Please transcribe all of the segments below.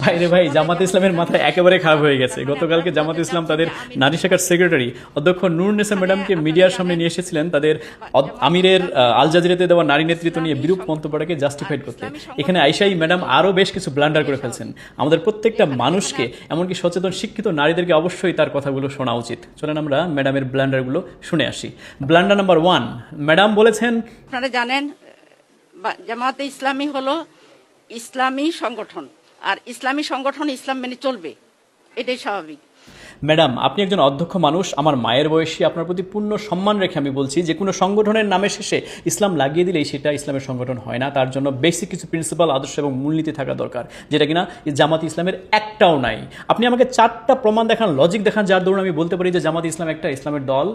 ভাইরে ভাই, জামাত ইসলামের মাথা একেবারে খারাপ হয়ে গেছে। গতকালকে জামাত ইসলাম তাদের নারী শাখার সেক্রেটারি অধ্যক্ষ নূরুন্নেসা ম্যাডামকে মিডিয়ার সামনে নিয়ে এসেছিলেন তাদের আমিরের আল জাজিরাতে দেওয়া নারী নেতৃত্ব নিয়ে বিরূপ মন্তব্যটাকে জাস্টিফাইড করতে। এখানে আইসাই ম্যাডাম আরও বেশ কিছু ব্লান্ডার করে ফেলছেন। আমাদের প্রত্যেকটা মানুষকে, এমনকি সচেতন শিক্ষিত নারীদেরকে অবশ্যই তার কথাগুলো শোনা উচিত। চলেন আমরা ম্যাডামের ব্লান্ডারগুলো শুনে আসি। ব্লান্ডার নাম্বার 1, ম্যাডাম বলেছেন, আপনারা জানেন জামাতে ইসলামী হলো ইসলামী সংগঠন, আর ইসলামী সংগঠন ইসলাম মেনে চলবে, এটাই স্বাভাবিক। ম্যাডাম আপনি একজন অধ্যক্ষ মানুষ, আমার মায়ের বয়সী, আপনার প্রতি পূর্ণ সম্মান রেখে আমি বলছি যে কোনো সংগঠনের নামের শেষে ইসলাম লাগিয়ে দিলেই সেটা ইসলামের সংগঠন হয় না। তার জন্য বেসিক কিছু প্রিন্সিপাল, আদর্শ এবং মূলনীতি থাকা দরকার, যেটা কিনা জামাত ইসলামের একটাও নাই। আপনি আমাকে 4টা প্রমাণ দেখান, লজিক দেখান, যার দরুন আমি বলতে পারি যে জামাত ইসলাম একটা ইসলামের দল।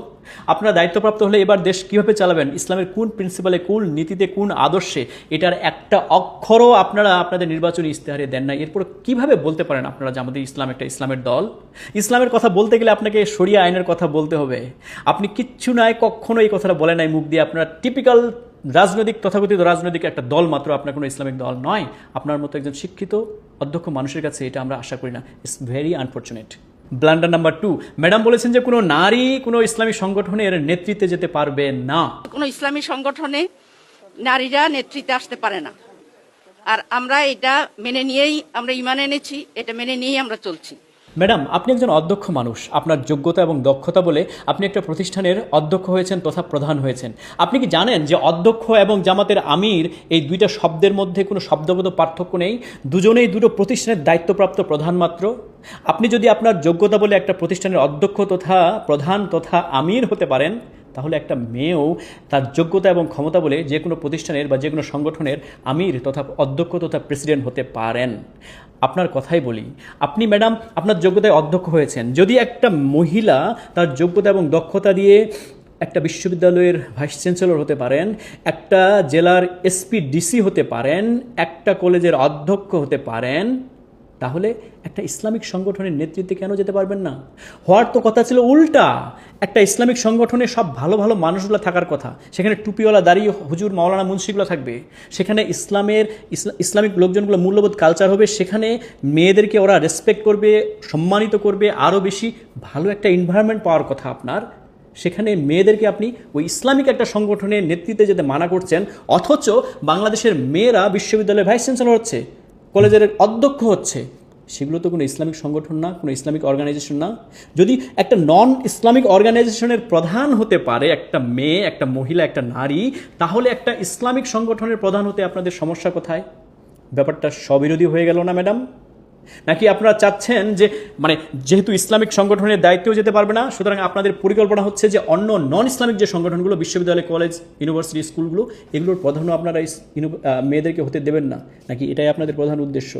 আপনারা দায়িত্বপ্রাপ্ত হলে এবার দেশ কীভাবে চালাবেন, ইসলামের কোন প্রিন্সিপালে, কোন নীতিতে, কোন আদর্শে, এটার একটা অক্ষরও আপনারা আপনাদের নির্বাচনী ইস্তেহারে দেন না। এরপর কিভাবে বলতে পারেন আপনারা জামাত ইসলাম একটা ইসলামের দল? ইসলামের কথা বলতে গেলে আপনাকে শরিয়া আইনের কথা বলতে হবে। আপনি কিচ্ছু নাই, কখনো এই কথাটা বলে নাই মুখ দিয়ে। আপনারা টিপিক্যাল রাজনৈতিক, তথাকথিত রাজনৈতিক একটা দল মাত্র, আপনার কোনো ইসলামিক দল নয়। আপনার মতো একজন শিক্ষিত অধ্যক্ষ মানুষের কাছে এটা আমরা আশা করি না। It's very unfortunate. Blunder number 2, madam বলেছেন যে কোনো নারী কোনো ইসলামী সংগঠনের নেতৃত্বে যেতে পারবে না। কোনো ইসলামী সংগঠনে নারীরা নেতৃত্বে আসতে পারে না, আর আমরা এটা মেনে নিয়েই আমরা ঈমান এনেছি, এটা মেনে নিয়েই আমরা চলছি। ম্যাডাম আপনি একজন অধ্যক্ষ মানুষ, আপনার যোগ্যতা এবং দক্ষতা বলে আপনি একটা প্রতিষ্ঠানের অধ্যক্ষ হয়েছেন তথা প্রধান হয়েছেন। আপনি কি জানেন যে অধ্যক্ষ এবং জামাতের আমির এই দুইটা শব্দের মধ্যে কোনো শব্দগত পার্থক্য নেই? দুজনেই দুটো প্রতিষ্ঠানের দায়িত্বপ্রাপ্ত প্রধান মাত্র। আপনি যদি আপনার যোগ্যতা বলে একটা প্রতিষ্ঠানের অধ্যক্ষ তথা প্রধান তথা আমির হতে পারেন, তাহলে একটা মেয়েও তার যোগ্যতা এবং ক্ষমতা বলে যে কোনো প্রতিষ্ঠানের বা যে কোনো সংগঠনের আমির তথা অধ্যক্ষ তথা প্রেসিডেন্ট হতে পারেন। আপনার কথাই বলি, আপনি ম্যাডাম আপনার যোগ্যতায় অধ্যক্ষ হয়েছেন। যদি একটা মহিলা তার যোগ্যতা এবং দক্ষতা দিয়ে একটা বিশ্ববিদ্যালয়ের ভাইস চ্যান্সেলর হতে পারেন, একটা জেলার এসপি ডিসি হতে পারেন, একটা কলেজের অধ্যক্ষ হতে পারেন, তাহলে একটা ইসলামিক সংগঠনের নেতৃত্বে কেন যেতে পারবেন না? হওয়ার তো কথা ছিল উল্টা। একটা ইসলামিক সংগঠনে সব ভালো ভালো মানুষগুলো থাকার কথা, সেখানে টুপিওয়ালা দাড়ি হুজুর মাওলানা মুন্সিগুলো থাকবে, সেখানে ইসলামিক লোকজনগুলো মূল্যবোধ কালচার হবে, সেখানে মেয়েদেরকে ওরা রেসপেক্ট করবে, সম্মানিত করবে, আরও বেশি ভালো একটা এনভায়রনমেন্ট পাওয়ার কথা আপনার। সেখানে মেয়েদেরকে আপনি ওই ইসলামিক একটা সংগঠনের নেতৃত্বে যেতে মানা করছেন, অথচ বাংলাদেশের মেয়েরা বিশ্ববিদ্যালয়ের ভাইস চ্যান্সেলর হচ্ছে, কলেজের অধ্যক্ষ হচ্ছে। সেগুলো তো কোনো ইসলামিক সংগঠন না, কোনো ইসলামিক অর্গানাইজেশন না। যদি একটা নন ইসলামিক অর্গানাইজেশনের প্রধান হতে পারে একটা মেয়ে, একটা মহিলা, একটা নারী, তাহলে একটা ইসলামিক সংগঠনের প্রধান হতে আপনাদের সমস্যা কোথায়? ব্যাপারটা স্ববিরোধী হয়ে গেল না ম্যাডাম? নাকি আপনারা চাচ্ছেন যে যেহেতু ইসলামিক সংগঠনের দায়িত্বেও যেতে পারবে না, সুতরাং আপনাদের পরিকল্পনা হচ্ছে যে অন্য নন ইসলামিক যে সংগঠনগুলো, বিশ্ববিদ্যালয়, কলেজ, ইউনিভার্সিটি, স্কুলগুলো, এগুলোর প্রধানও আপনারা মেয়েদেরকে হতে দেবেন না? নাকি এটাই আপনাদের প্রধান উদ্দেশ্য?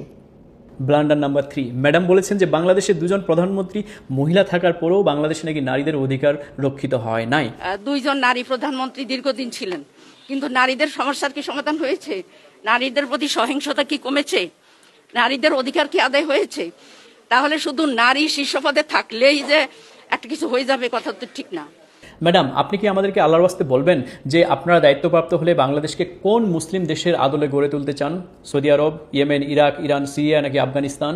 ব্লান্ডার নাম্বার 3, ম্যাডাম বলেছেন যে বাংলাদেশে 2জন প্রধানমন্ত্রী মহিলা থাকার পরেও বাংলাদেশে নাকি নারীদের অধিকার রক্ষিত হয় নাই। 2জন নারী প্রধানমন্ত্রী দীর্ঘদিন ছিলেন, কিন্তু নারীদের সমস্যার কি সমাধান হয়েছে? নারীদের প্রতি সহিংসতা কি কমেছে? নারীদের অধিকার কি আদায় হয়েছে? তাহলে শুধু নারী শীর্ষ পদে থাকলেই যে একটা কিছু হয়ে যাবে, কথা তো ঠিক না। ম্যাডাম আপনি কি আমাদেরকে আল্লাহর ওয়াস্তে বলবেন যে আপনারা দায়িত্বপ্রাপ্ত হলে বাংলাদেশকে কোন মুসলিম দেশের আদলে গড়ে তুলতে চান? সৌদি আরব, ইয়েমেন, ইরাক, ইরান, সিরিয়া নাকি আফগানিস্তান?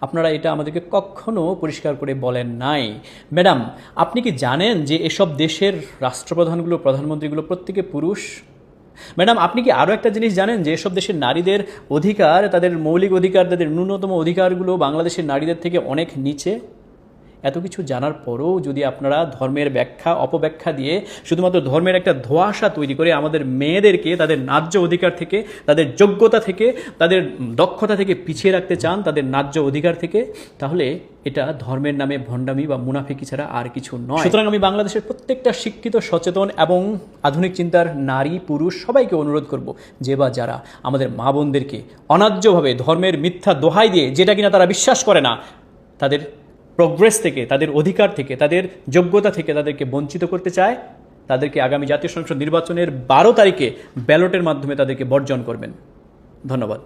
আপনারা এটা আমাদেরকে কখনো পরিষ্কার করে বলেন নাই। ম্যাডাম আপনি কি জানেন যে এসব দেশের রাষ্ট্রপ্রধানগুলো, প্রধানমন্ত্রীগুলো প্রত্যেকে পুরুষ? ম্যাডাম আপনি কি আরও একটা জিনিস জানেন যে এসব দেশের নারীদের অধিকার, তাদের মৌলিক অধিকার, তাদের ন্যূনতম অধিকারগুলো বাংলাদেশের নারীদের থেকে অনেক নিচে? এত কিছু জানার পরেও যদি আপনারা ধর্মের ব্যাখ্যা অপব্যাখ্যা দিয়ে শুধুমাত্র ধর্মের একটা ধোঁয়াশা তৈরি করে আমাদের মেয়েদেরকে তাদের ন্যায্য অধিকার থেকে, তাদের যোগ্যতা থেকে, তাদের দক্ষতা থেকে পিছিয়ে রাখতে চান, তাদের ন্যায্য অধিকার থেকে, তাহলে এটা ধর্মের নামে ভণ্ডামি বা মুনাফিকি ছাড়া আর কিছু নয়। সুতরাং আমি বাংলাদেশের প্রত্যেকটা শিক্ষিত, সচেতন এবং আধুনিক চিন্তার নারী পুরুষ সবাইকে অনুরোধ করব, যে বা যারা আমাদের মা বোনদেরকে অন্যায্যভাবে ধর্মের মিথ্যা দোহাই দিয়ে, যেটা কিনা তারা বিশ্বাস করে না, তাদের প্রোগ্রেস থেকে, তাদের অধিকার থেকে, তাদের যোগ্যতা থেকে তাদেরকে বঞ্চিত করতে চায়, তাদেরকে আগামী জাতীয় সংসদ নির্বাচনের 12 তারিখে ব্যালটের মাধ্যমে তাদেরকে বর্জন করবেন। ধন্যবাদ।